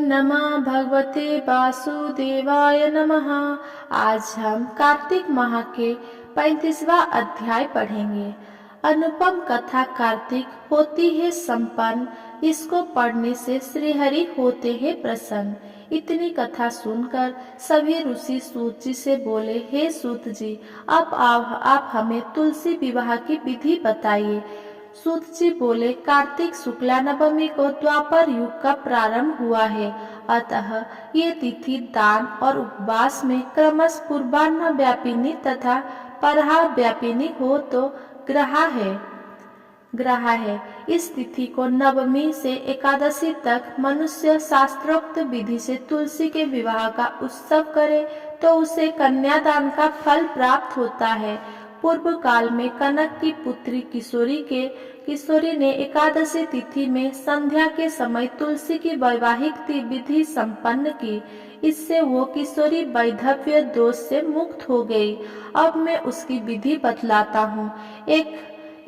नमः भगवते वासुदेवाय नमः। आज हम कार्तिक माह के 35वां अध्याय पढ़ेंगे। अनुपम कथा कार्तिक होती है संपन्न, इसको पढ़ने से श्रीहरि होते हैं प्रसन्न। इतनी कथा सुनकर सभी ऋषि सूत जी से बोले, हे सूत जी, अब आप हमें तुलसी विवाह की विधि बताइए। सूत जी बोले, कार्तिक शुक्ला नवमी को द्वापर युग का प्रारंभ हुआ है, अतः ये तिथि दान और उपवास में क्रमश पूर्वाह्न व्यापिनी तथा परहा व्यापिनी हो तो ग्रहा है। इस तिथि को नवमी से एकादशी तक मनुष्य शास्त्रोक्त विधि से तुलसी के विवाह का उत्सव करे तो उसे कन्यादान का फल प्राप्त होता है। पूर्व काल में कनक की पुत्री किशोरी ने एकादशी तिथि में संध्या के समय तुलसी की वैवाहिक विधि संपन्न की। इससे वो किशोरी वैधव्य दोष से मुक्त हो गई। अब मैं उसकी विधि बतलाता हूँ।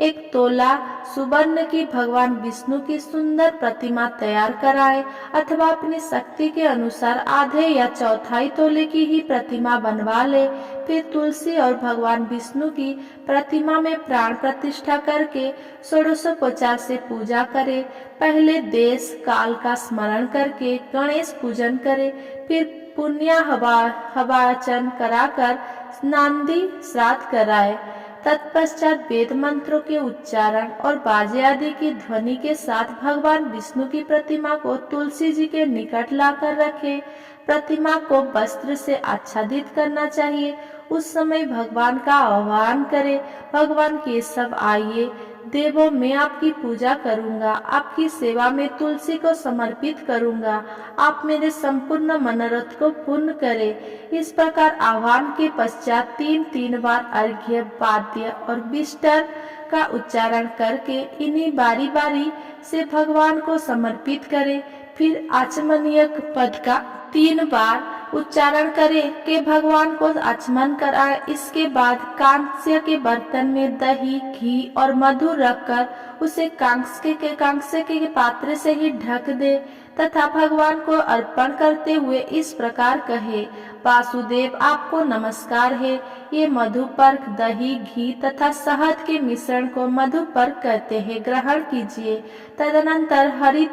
एक तोला सुवर्ण की भगवान विष्णु की सुंदर प्रतिमा तैयार कराए, अथवा अपनी शक्ति के अनुसार आधे या चौथाई तोले की ही प्रतिमा बनवा ले। फिर तुलसी और भगवान विष्णु की प्रतिमा में प्राण प्रतिष्ठा करके षोडशोपचार से पूजा करे। पहले देश काल का स्मरण करके गणेश पूजन करे, फिर पुण्य हवाचन कराकर नांदी श्राद्ध कराए। तत्पश्चात वेद मंत्रों के उच्चारण और बाजे आदि की ध्वनि के साथ भगवान विष्णु की प्रतिमा को तुलसी जी के निकट लाकर रखे। प्रतिमा को वस्त्र से आच्छादित करना चाहिए। उस समय भगवान का आह्वान करे, भगवान केशव आइए, देवों मैं आपकी पूजा करूंगा, आपकी सेवा में तुलसी को समर्पित करूंगा, आप मेरे संपूर्ण मनोरथ को पूर्ण करें। इस प्रकार आह्वान के पश्चात 3 बार अर्घ्य, वाद्य और बिस्टर का उच्चारण करके इन्हीं बारी बारी से भगवान को समर्पित करें। फिर आचमनीय पद का 3 बार उच्चारण करे कि भगवान को आचमन कराए। इसके बाद कांस्य के बर्तन में दही, घी और मधु रखकर उसे कांस्य के पात्र से ही ढक दे तथा भगवान को अर्पण करते हुए इस प्रकार कहे, वासुदेव आपको नमस्कार है। ये मधुपर्क, दही, घी तथा शहद के मिश्रण को मधुपर्क कहते हैं, ग्रहण कीजिए। तदनंतर हरि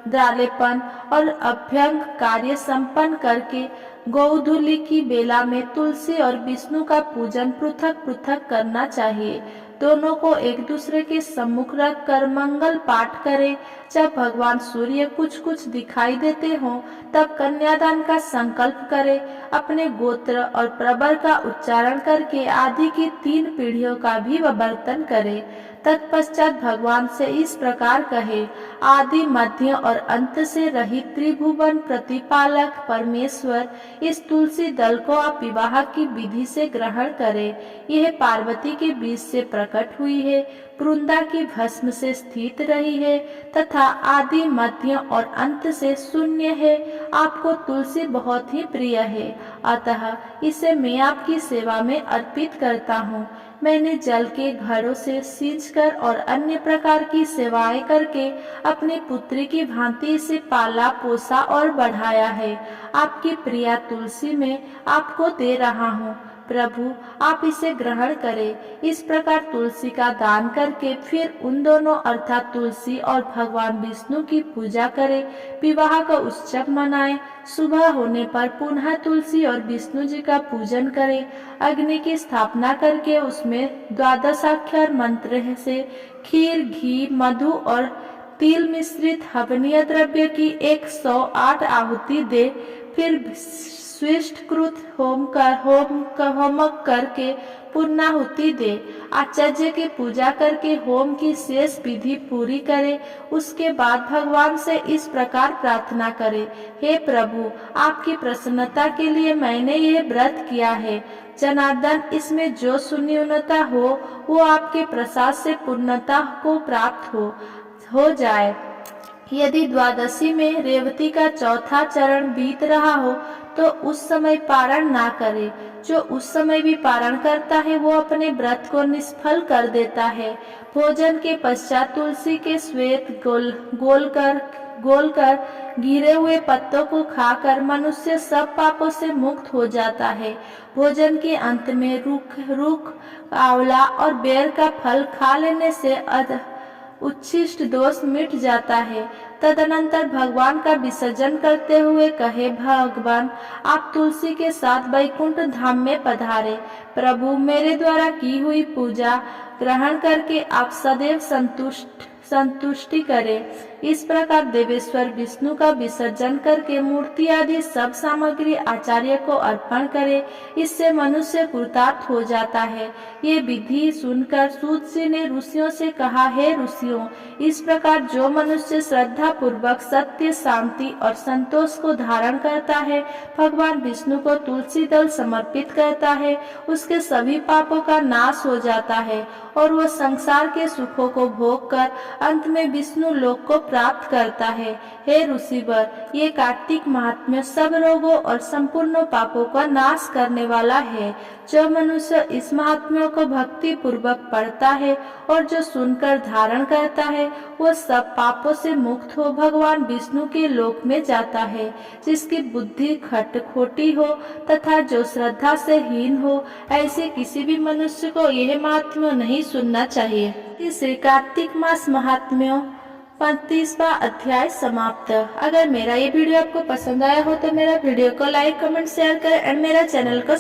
द्रालेपन और अभ्यंग कार्य संपन्न करके गोधूलि की बेला में तुलसी और विष्णु का पूजन पृथक पृथक करना चाहिए। दोनों को एक दूसरे के सम्मुख रखकर मंगल पाठ करें। जब भगवान सूर्य कुछ दिखाई देते हों तब कन्यादान का संकल्प करें। अपने गोत्र और प्रवर का उच्चारण करके आदि की 3 पीढ़ियों का भी वर्णन करें। तत्पश्चात भगवान से इस प्रकार कहे, आदि मध्य और अंत से रहित त्रिभुवन प्रतिपालक परमेश्वर, इस तुलसी दल को आप विवाह की विधि से ग्रहण करें। यह पार्वती के बीज से प्रकट हुई है, वृंदा की भस्म से स्थित रही है तथा आदि मध्य और अंत से शून्य है। आपको तुलसी बहुत ही प्रिय है, अतः इसे मैं आपकी सेवा में अर्पित करता हूँ। मैंने जल के घड़ों से सींचकर और अन्य प्रकार की सेवाएं करके अपनी पुत्री की भांति इसे पाला, पोसा और बढ़ाया है। आपकी प्रिया तुलसी में आपको दे रहा हूँ, प्रभु आप इसे ग्रहण करें। इस प्रकार तुलसी का दान करके फिर उन दोनों अर्थात तुलसी और भगवान विष्णु की पूजा करें, विवाह का उत्सव मनाएं। सुबह होने पर पुनः तुलसी और विष्णु जी का पूजन करें। अग्नि की स्थापना करके उसमें 12 मंत्र से खीर, घी, मधु और तिल मिश्रित हवनीय द्रव्य की 108 आहुति दे। फिर स्विष्टकृत होम करके पूर्णाहुति दे। आचार्य की पूजा करके होम की शेष विधि पूरी करे। उसके बाद भगवान से इस प्रकार प्रार्थना करे, हे प्रभु आपकी प्रसन्नता के लिए मैंने ये व्रत किया है। जनार्दन इसमें जो न्यूनता हो वो आपके प्रसाद से पूर्णता को प्राप्त हो जाए। यदि द्वादशी में रेवती का चौथा चरण बीत रहा हो तो उस समय पारण ना करे। जो उस समय भी पारण करता है वो अपने व्रत को निष्फल कर देता है। भोजन के पश्चात तुलसी के श्वेत गोलकर गिरे हुए पत्तों को खाकर मनुष्य सब पापों से मुक्त हो जाता है। भोजन के अंत में रूख, आंवला और बेर का फल खा लेने से उच्छिष्ट दोष मिट जाता है। तदनंतर भगवान का विसर्जन करते हुए कहे, भगवान आप तुलसी के साथ वैकुंठ धाम में पधारे। प्रभु मेरे द्वारा की हुई पूजा ग्रहण करके आप सदैव संतुष्टि करें। इस प्रकार देवेश्वर विष्णु का विसर्जन करके मूर्ति आदि सब सामग्री आचार्य को अर्पण करे। इससे मनुष्य कृतार्थ हो जाता है। ये विधि सुनकर सूत जी ने ऋषियों से कहा, हे ऋषियों, इस प्रकार जो मनुष्य श्रद्धा पूर्वक सत्य, शांति और संतोष को धारण करता है, भगवान विष्णु को तुलसी दल समर्पित करता है, उसके सभी पापों का नाश हो जाता है और वह संसार के सुखों को भोग कर अंत में विष्णु लोक को प्राप्त करता है। हे ऋषिवर, ये कार्तिक महात्म्य सब रोगों और संपूर्ण पापों का नाश करने वाला है। जो मनुष्य इस महात्म्यों को भक्ति पूर्वक पढ़ता है और जो सुनकर धारण करता है, वो सब पापों से मुक्त हो भगवान विष्णु के लोक में जाता है। जिसकी बुद्धि खोटी हो तथा जो श्रद्धा से हीन हो, ऐसे किसी भी मनुष्य को यह महात्म्य नहीं सुनना चाहिए। तीसरे कार्तिक मास महात्म्यों 35वां अध्याय समाप्त। अगर मेरा ये वीडियो आपको पसंद आया हो तो मेरा वीडियो को लाइक, कमेंट, शेयर करें और मेरा चैनल को